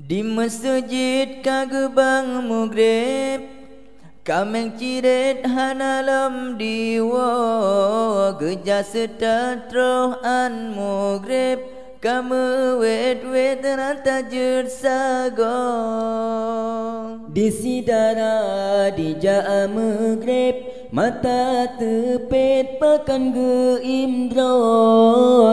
Di masjid kagebang maghrib kameng ciret hanalam diwa geja sedatroh an maghrib kamu wet ranta jersagong di sidara di jaa maghrib mata tepet pakan ge imdro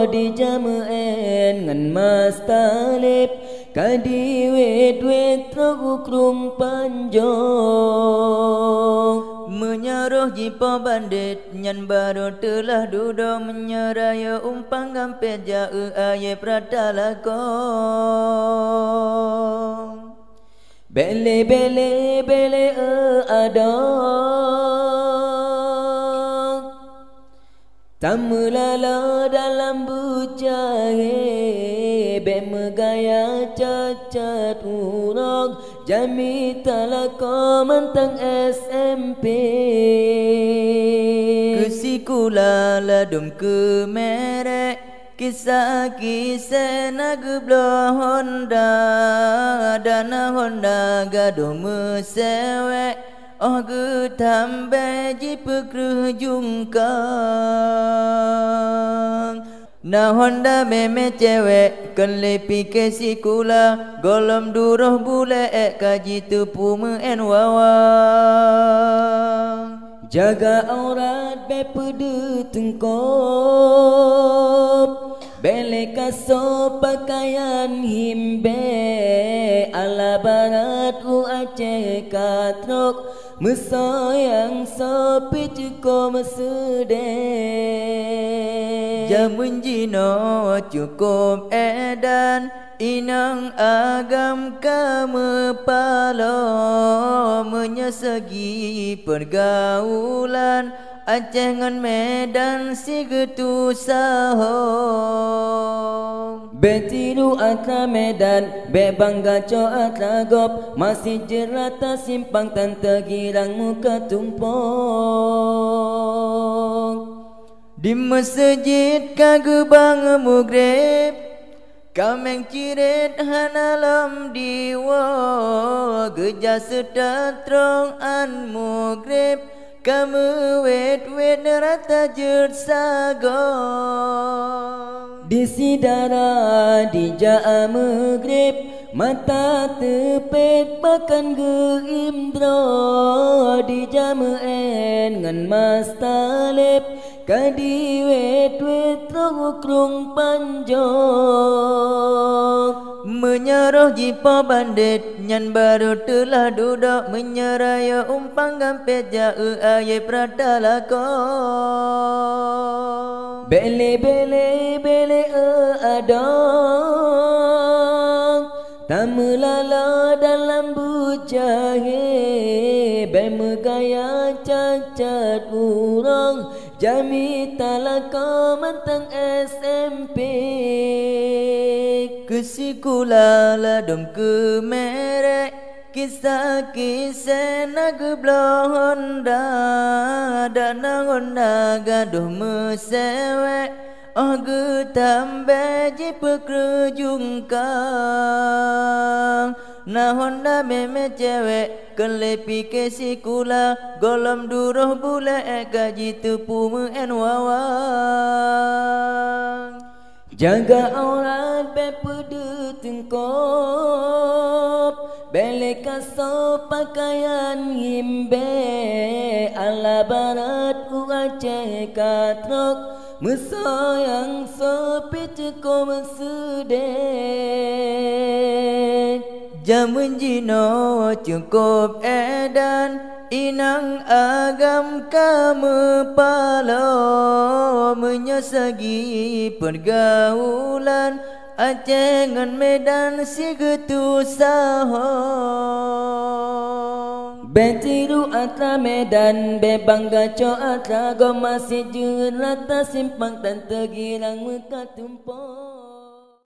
di jameen ngan mas talib kadi wet trogukrung panjong menyaruh jipa bandit nyan baru telah dudo menyeraya umpang gampet jauh aye pradalakong bele ada tamulala dalam bucahe be megaya cacat urang jami talaka mantang SMP kesikula ladum ke merek kisah nageblah Honda dana Honda gaduh mesewek oh getambe jipekruh jungkang na Honda meme cewek kan lepi kesikula golom duroh bule kaji tepu meen wawang jaga aurat bepede tengkop bele kaso pakaian himbe ala barat u Aceh katrok mesayang sapi cukup mesede jamun jino cukup edan inang agam kamu palo menyesegi pergaulan Aceh ngan Medan si getu sahong betiru atra Medan be bangga co atra gop masih jerata simpang tante girang muka tumpong di masjid kagebang maghrib kameng ciret hanalam diwa geja sedatrong an maghrib kamu wet rata jersagong di sidara di jaa maghrib mata tepet makan ge imdro di jameen ngan mas talib kadi wet trogukrung panjong menyaruh jipa bandit nyan baru telah duduk menyeraya umpang gampet jauh aye pradalakong bele ada tamulala dalam bucahe be megaya cacat urang jami talaka mantang SMP kesikula ladum ke merek kisah nageblah Honda dana Honda gaduh mesewek oh getambe jipekruh jungkang na Honda meme cewek kelepi kesikula golom duroh bule gaji tepu meen wawang jaga aurat bepede tengkop bele kaso pakaian himbe ala barat u Aceh katrok mesayang sapi cukup mesede jamun jino cukup edan inang agam kamu palo menyesegi pergaulan Aceh ngan Medan si getu sahong betiru atra Medan be bangga co atra go masih jerata simpang tante girang muka tumpong